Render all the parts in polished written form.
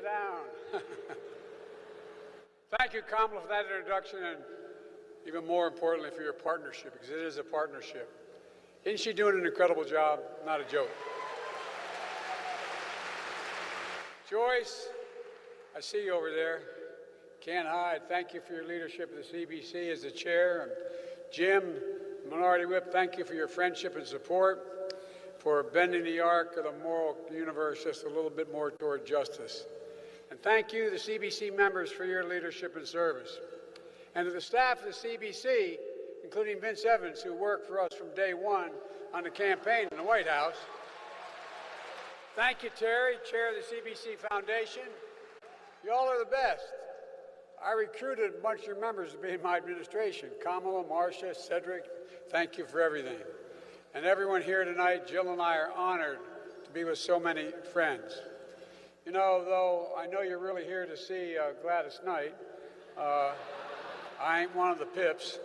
Sit down. Thank you, Kamala, for that introduction, and even more importantly, for your partnership, because it is a partnership. Isn't she doing an incredible job? Not a joke. Joyce, I see you over there. Can't hide. Thank you for your leadership of the CBC as the chair. And Jim, Minority Whip, thank you for your friendship and support, for bending the arc of the moral universe just a little bit more toward justice. And thank you, the CBC members, for your leadership and service. And to the staff of the CBC, including Vince Evans, who worked for us from day one on the campaign in the White House. Thank you, Terry, chair of the CBC Foundation. You all are the best. I recruited a bunch of your members to be in my administration. Kamala, Marcia, Cedric, thank you for everything. And everyone here tonight, Jill and I are honored to be with so many friends. You know, though I know you're really here to see Gladys Knight, I ain't one of the pips.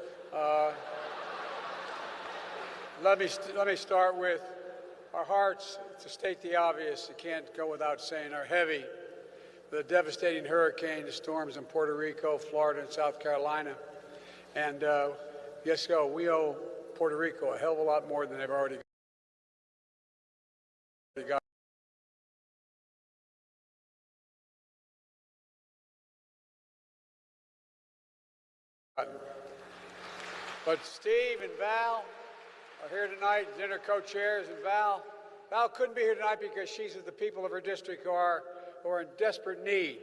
Let me start with our hearts, to state the obvious, it can't go without saying, are heavy. The devastating hurricane, the storms in Puerto Rico, Florida, and South Carolina. And yes, we owe Puerto Rico a hell of a lot more than they've already got. But Steve and Val are here tonight, dinner co-chairs, and Val couldn't be here tonight because she's with the people of her district who are in desperate need.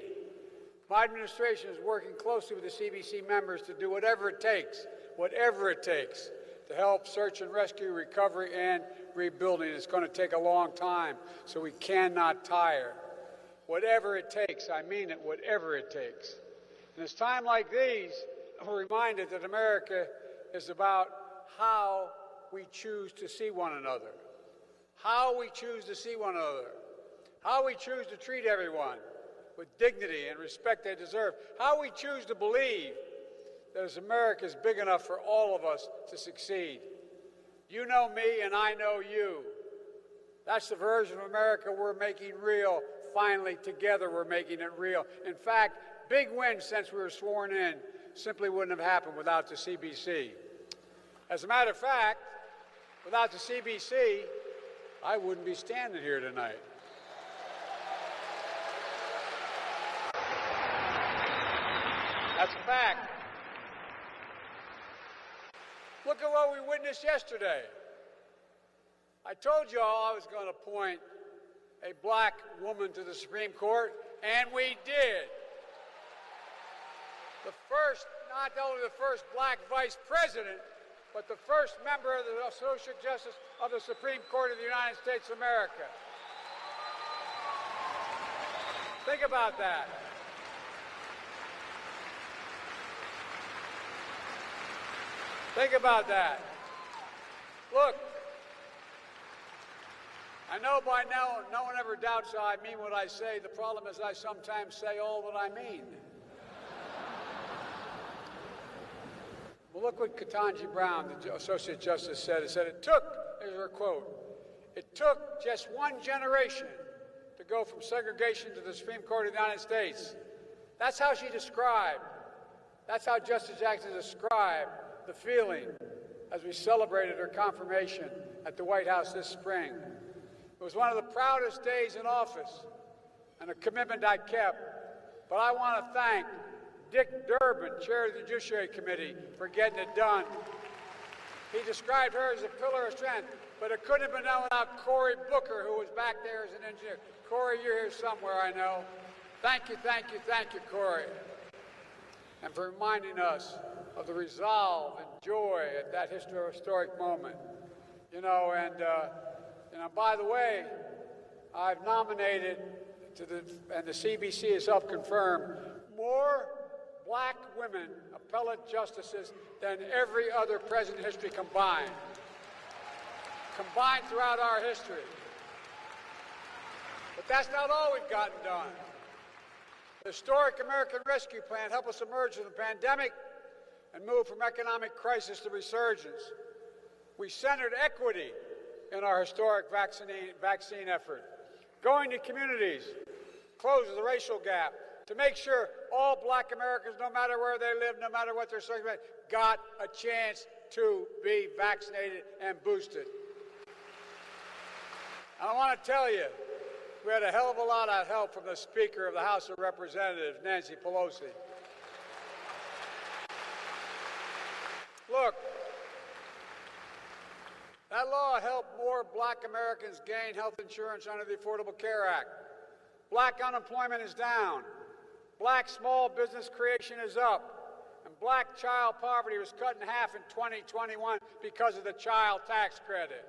My administration is working closely with the CBC members to do whatever it takes to help search and rescue, recovery, and rebuilding. It's going to take a long time, so we cannot tire. Whatever it takes, I mean it, whatever it takes. And it's times like these, we're reminded that America is about how we choose to see one another, how we choose to see one another, how we choose to treat everyone with dignity and respect they deserve, how we choose to believe that America is big enough for all of us to succeed. You know me and I know you. That's the version of America we're making real. Finally, together we're making it real. In fact, big wins since we were sworn in simply wouldn't have happened without the CBC. As a matter of fact, without the CBC, I wouldn't be standing here tonight. That's a fact. Look at what we witnessed yesterday. I told you all I was going to appoint a black woman to the Supreme Court, and we did. Not only the first black vice president, but the first member of the Associate Justice of the Supreme Court of the United States of America. Think about that. Think about that. Look, I know by now no one ever doubts I mean what I say. The problem is I sometimes say all that I mean. Well, look what Ketanji Brown, the Associate Justice, said. It said it took, here's her quote, it took just one generation to go from segregation to the Supreme Court of the United States. That's how she described, that's how Justice Jackson described the feeling as we celebrated her confirmation at the White House this spring. It was one of the proudest days in office and a commitment I kept. But I want to thank Dick Durbin, chair of the Judiciary Committee, for getting it done. He described her as a pillar of strength, but it couldn't have been done without Cory Booker, who was back there as an engineer. Cory, you're here somewhere, I know. Thank you, Cory. And for reminding us of the resolve and joy at that historic moment. You know, and by the way, I've nominated and the CBC has helped confirm, more black women appellate justices than every other president in history combined throughout our history. But that's not all we've gotten done. The historic American Rescue Plan helped us emerge from the pandemic and move from economic crisis to resurgence. We centered equity in our historic vaccine effort, going to communities closes the racial gap, to make sure all black Americans, no matter where they live, no matter what their circumstance, got a chance to be vaccinated and boosted. And I want to tell you, we had a hell of a lot of help from the Speaker of the House of Representatives, Nancy Pelosi. Look, that law helped more black Americans gain health insurance under the Affordable Care Act. Black unemployment is down. Black small business creation is up. And black child poverty was cut in half in 2021 because of the child tax credit.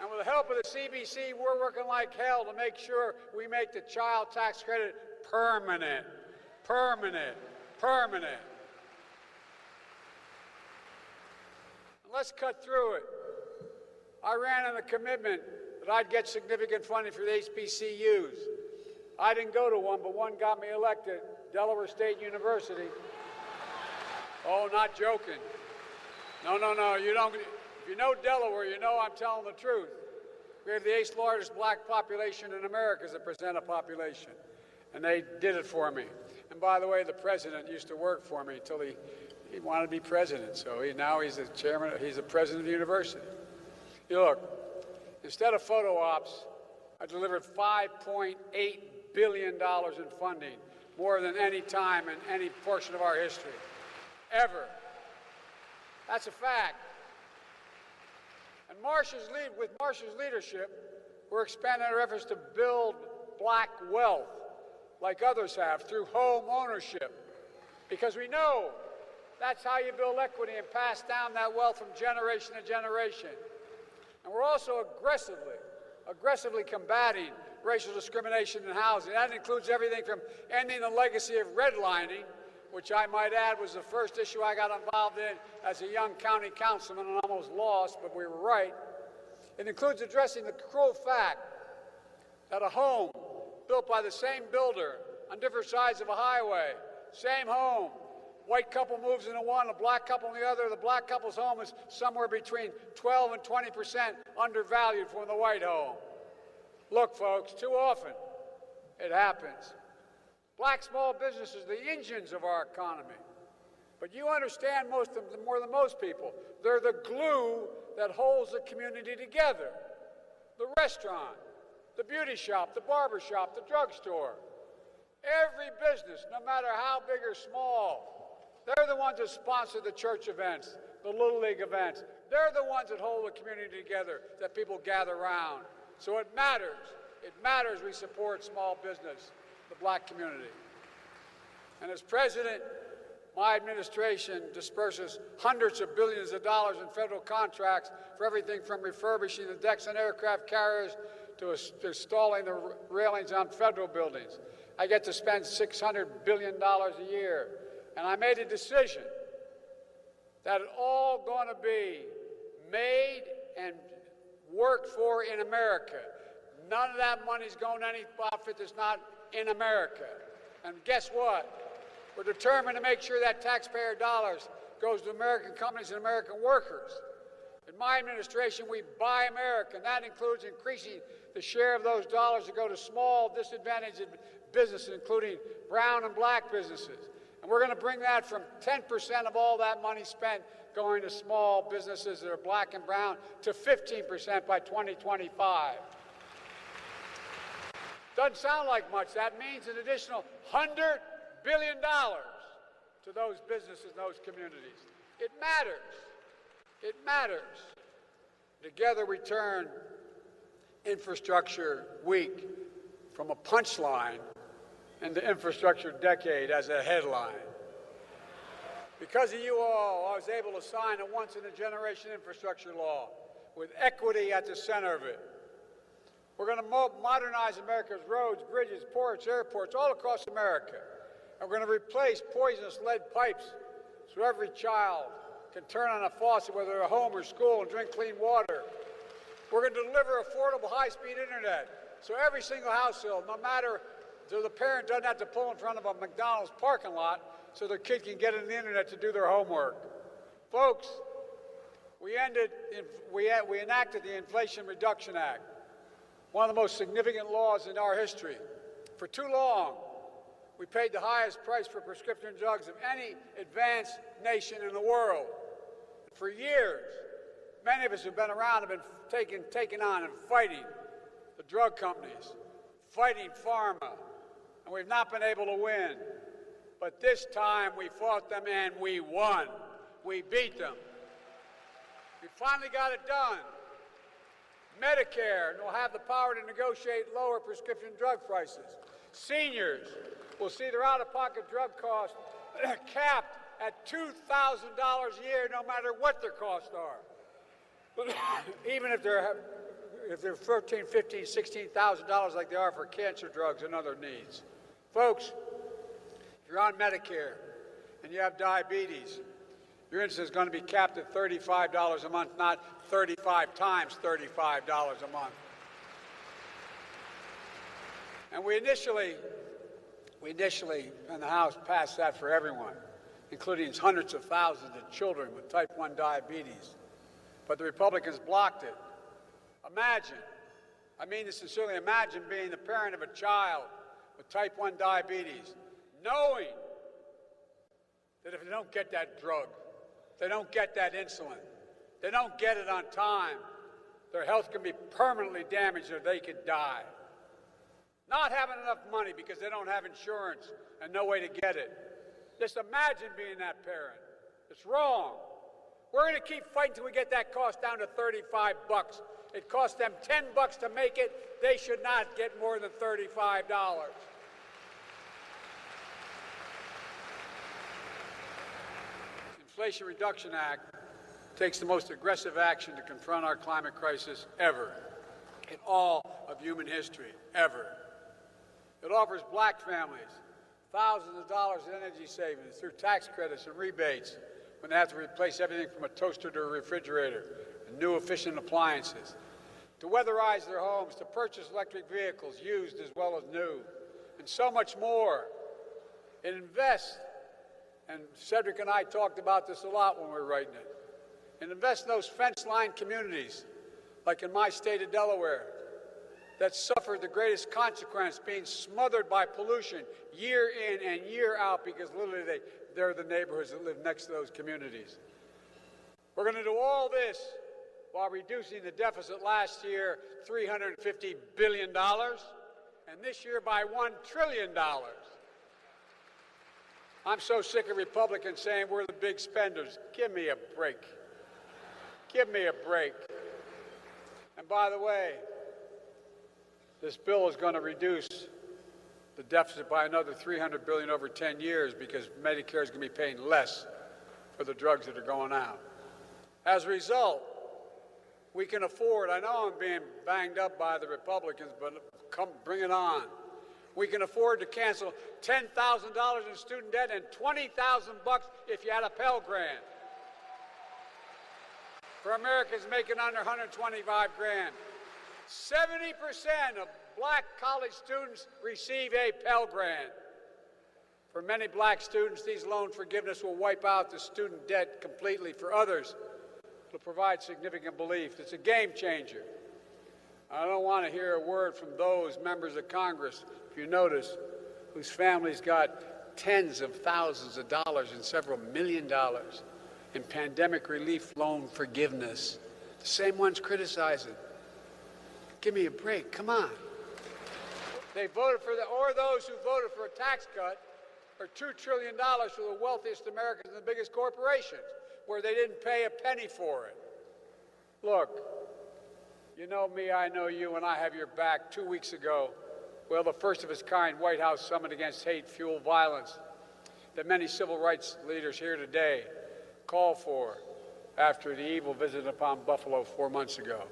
And with the help of the CBC, we're working like hell to make sure we make the child tax credit permanent. Permanent. Permanent. Let's cut through it. I ran on the commitment that I'd get significant funding for the HBCUs. I didn't go to one, but one got me elected, Delaware State University. Oh, not joking. No, you don't. If you know Delaware, you know I'm telling the truth. We have the 8th largest black population in America as a percent of population, and they did it for me. And by the way, the president used to work for me until he wanted to be president. So now he's the chairman. He's the president of the university. You look, instead of photo ops, I delivered $5.8 billion in funding, more than any time in any portion of our history, ever. That's a fact. And with Marsh's leadership, we're expanding our efforts to build black wealth like others have through home ownership, because we know that's how you build equity and pass down that wealth from generation to generation. And we're also aggressively combating racial discrimination in housing. That includes everything from ending the legacy of redlining, which I might add was the first issue I got involved in as a young county councilman and almost lost, but we were right. It includes addressing the cruel fact that a home built by the same builder on different sides of a highway, same home, white couple moves into one, a black couple in the other, the black couple's home is somewhere between 12 and 20% undervalued from the white home. Look, folks, too often it happens. Black small businesses are the engines of our economy. But you understand more than most people. They're the glue that holds the community together. The restaurant, the beauty shop, the barber shop, the drugstore. Every business, no matter how big or small, they're the ones that sponsor the church events, the Little League events. They're the ones that hold the community together, that people gather around. So it matters. It matters we support small business, the black community. And as president, my administration disperses hundreds of billions of dollars in federal contracts for everything from refurbishing the decks on aircraft carriers to installing the railings on federal buildings. I get to spend $600 billion a year. And I made a decision that it's all going to be made and worked for in America. None of that money's going to any outfit that's not in America. And guess what? We're determined to make sure that taxpayer dollars goes to American companies and American workers. In my administration, we buy America, and that includes increasing the share of those dollars that go to small, disadvantaged businesses, including brown and black businesses. And we're going to bring that from 10% of all that money spent going to small businesses that are black and brown to 15% by 2025. Doesn't sound like much. That means an additional $100 billion to those businesses and those communities. It matters. It matters. Together we turn Infrastructure Week from a punchline into Infrastructure Decade as a headline. Because of you all, I was able to sign a once-in-a-generation infrastructure law with equity at the center of it. We're going to modernize America's roads, bridges, ports, airports, all across America. And we're going to replace poisonous lead pipes so every child can turn on a faucet, whether they're at home or school, and drink clean water. We're going to deliver affordable high-speed internet so every single household, no matter, so the parent doesn't have to pull in front of a McDonald's parking lot so their kid can get on the internet to do their homework. Folks, we enacted the Inflation Reduction Act, one of the most significant laws in our history. For too long, we paid the highest price for prescription drugs of any advanced nation in the world. For years, many of us who've been around have been taking on and fighting the drug companies, fighting pharma, and we've not been able to win. But this time we fought them and we won. We beat them. We finally got it done. Medicare will have the power to negotiate lower prescription drug prices. Seniors will see their out-of-pocket drug costs capped at $2,000 a year, no matter what their costs are. Even if they're $13,000, $15,000, $16,000 like they are for cancer drugs and other needs. Folks, if you're on Medicare and you have diabetes, your insulin is going to be capped at $35 a month, not 35 times $35 a month. And we initially in the House passed that for everyone, including hundreds of thousands of children with type 1 diabetes. But the Republicans blocked it. Imagine, I mean this sincerely, imagine being the parent of a child with type 1 diabetes, knowing that if they don't get that drug, they don't get that insulin, they don't get it on time, their health can be permanently damaged or they could die. Not having enough money because they don't have insurance and no way to get it. Just imagine being that parent. It's wrong. We're going to keep fighting until we get that cost down to $35. It costs them $10 to make it. They should not get more than $35. The Inflation Reduction Act takes the most aggressive action to confront our climate crisis ever, in all of human history, ever. It offers black families thousands of dollars in energy savings through tax credits and rebates when they have to replace everything from a toaster to a refrigerator and new efficient appliances, to weatherize their homes, to purchase electric vehicles, used as well as new, and so much more. It invests, and Cedric and I talked about this a lot when we were writing it, and invest in those fence-lined communities, like in my state of Delaware, that suffered the greatest consequence, being smothered by pollution year in and year out because literally they're the neighborhoods that live next to those communities. We're going to do all this while reducing the deficit last year $350 billion, and this year by $1 trillion. I'm so sick of Republicans saying we're the big spenders. Give me a break. Give me a break. And by the way, this bill is going to reduce the deficit by another $300 billion over 10 years because Medicare is going to be paying less for the drugs that are going out. As a result, we can afford, I know I'm being banged up by the Republicans, but come bring it on. We can afford to cancel $10,000 in student debt and $20,000 if you had a Pell Grant. For Americans making under $125,000. 70% of black college students receive a Pell Grant. For many black students, these loan forgiveness will wipe out the student debt completely. For others, it will provide significant relief. It's a game changer. I don't want to hear a word from those members of Congress, if you notice, whose families got tens of thousands of dollars and several $1 million in pandemic relief loan forgiveness. The same ones criticizing. Give me a break, come on. They voted for or those who voted for a tax cut or $2 trillion for the wealthiest Americans and the biggest corporations, where they didn't pay a penny for it. Look, you know me, I know you, and I have your back. 2 weeks ago, well, the first of its kind White House summit against hate-fueled violence that many civil rights leaders here today called for after the evil visit upon Buffalo 4 months ago.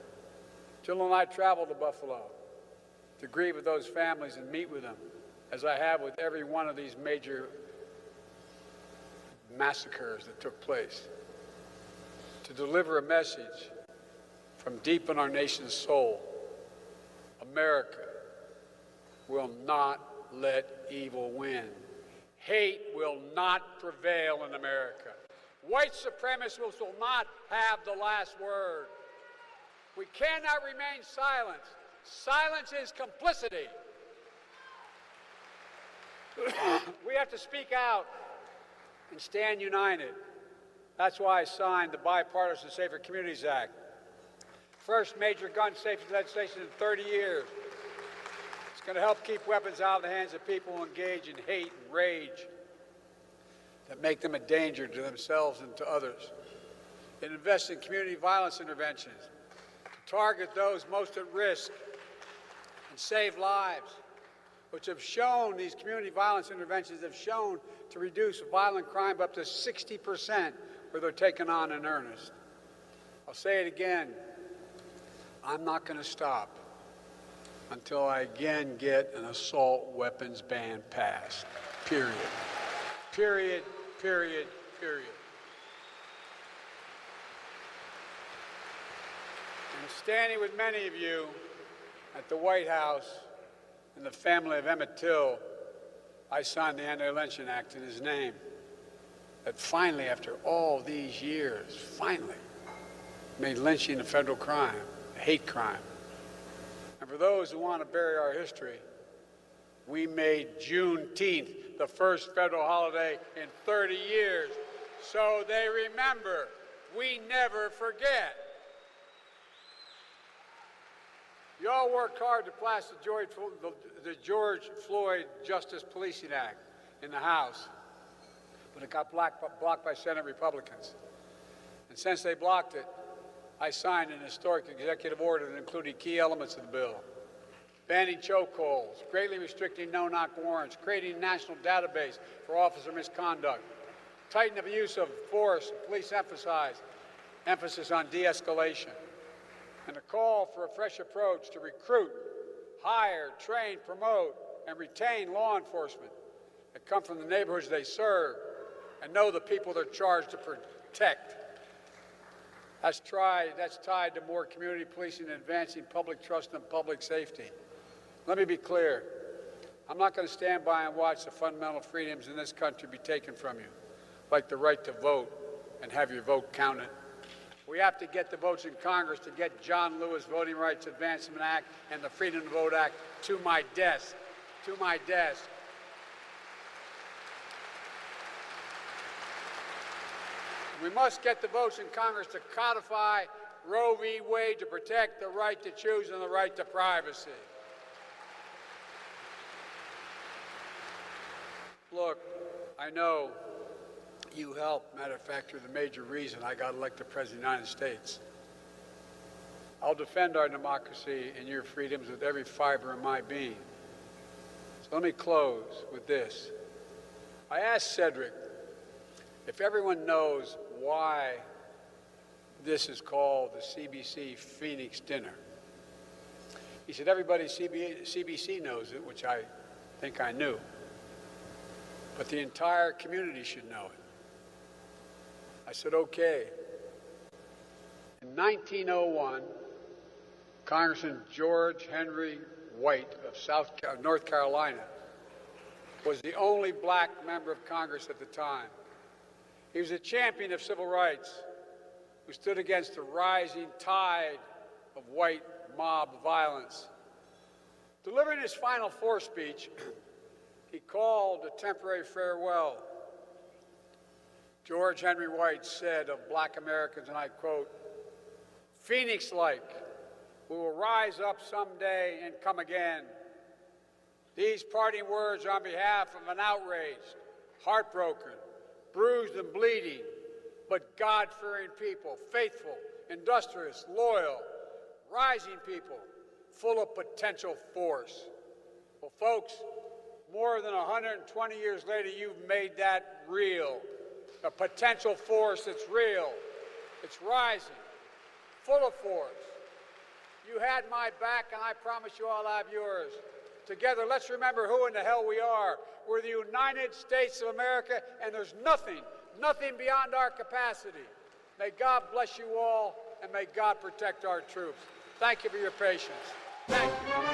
Jill and I traveled to Buffalo to grieve with those families and meet with them, as I have with every one of these major massacres that took place, to deliver a message from deep in our nation's soul. America will not let evil win. Hate will not prevail in America. White supremacists will not have the last word. We cannot remain silent Silence is complicity. We have to speak out and stand united. That's why I signed the Bipartisan Safer Communities Act. First major gun safety legislation in 30 years. It's going to help keep weapons out of the hands of people who engage in hate and rage that make them a danger to themselves and to others. It invests in community violence interventions to target those most at risk and save lives, which have shown, these community violence interventions have shown to reduce violent crime by up to 60% where they're taken on in earnest. I'll say it again. I'm not going to stop until I again get an assault weapons ban passed. Period. Period, period, period. I'm standing with many of you at the White House and the family of Emmett Till. I signed the Anti-Lynching Act in his name. That finally, after all these years, finally made lynching a federal crime, a hate crime. And for those who want to bury our history, we made Juneteenth the first federal holiday in 30 years, so they remember. We never forget. You all worked hard to pass the George Floyd Justice Policing Act in the House, but it got blocked by Senate Republicans. And since they blocked it, I signed an historic executive order that included key elements of the bill: banning chokeholds, greatly restricting no-knock warrants, creating a national database for officer misconduct, tightening the use of force, police emphasis on de-escalation, and a call for a fresh approach to recruit, hire, train, promote, and retain law enforcement that come from the neighborhoods they serve and know the people they're charged to protect. That's tied to more community policing and advancing public trust and public safety. Let me be clear. I'm not going to stand by and watch the fundamental freedoms in this country be taken from you, like the right to vote and have your vote counted. We have to get the votes in Congress to get John Lewis Voting Rights Advancement Act and the Freedom to Vote Act to my desk, We must get the votes in Congress to codify Roe v. Wade to protect the right to choose and the right to privacy. Look, I know you helped. Matter of fact, you're the major reason I got elected President of the United States. I'll defend our democracy and your freedoms with every fiber of my being. So let me close with this. I asked Cedric if everyone knows why this is called the CBC Phoenix Dinner. He said everybody at CBC knows it, which I think I knew. But the entire community should know it. I said, okay. In 1901, Congressman George Henry White of North Carolina was the only black member of Congress at the time. He was a champion of civil rights who stood against the rising tide of white mob violence. Delivering his final four speech, he called a temporary farewell. George Henry White said of black Americans, and I quote, "Phoenix-like, we will rise up someday and come again." These parting words are on behalf of an outraged, heartbroken, bruised and bleeding, but God-fearing people, faithful, industrious, loyal, rising people, full of potential force. Well, folks, more than 120 years later, you've made that real. A potential force that's real. It's rising, full of force. You had my back, and I promise you I'll have yours. Together, let's remember who in the hell we are. We're the United States of America, and there's nothing beyond our capacity. May God bless you all, and may God protect our troops. Thank you for your patience. Thank you.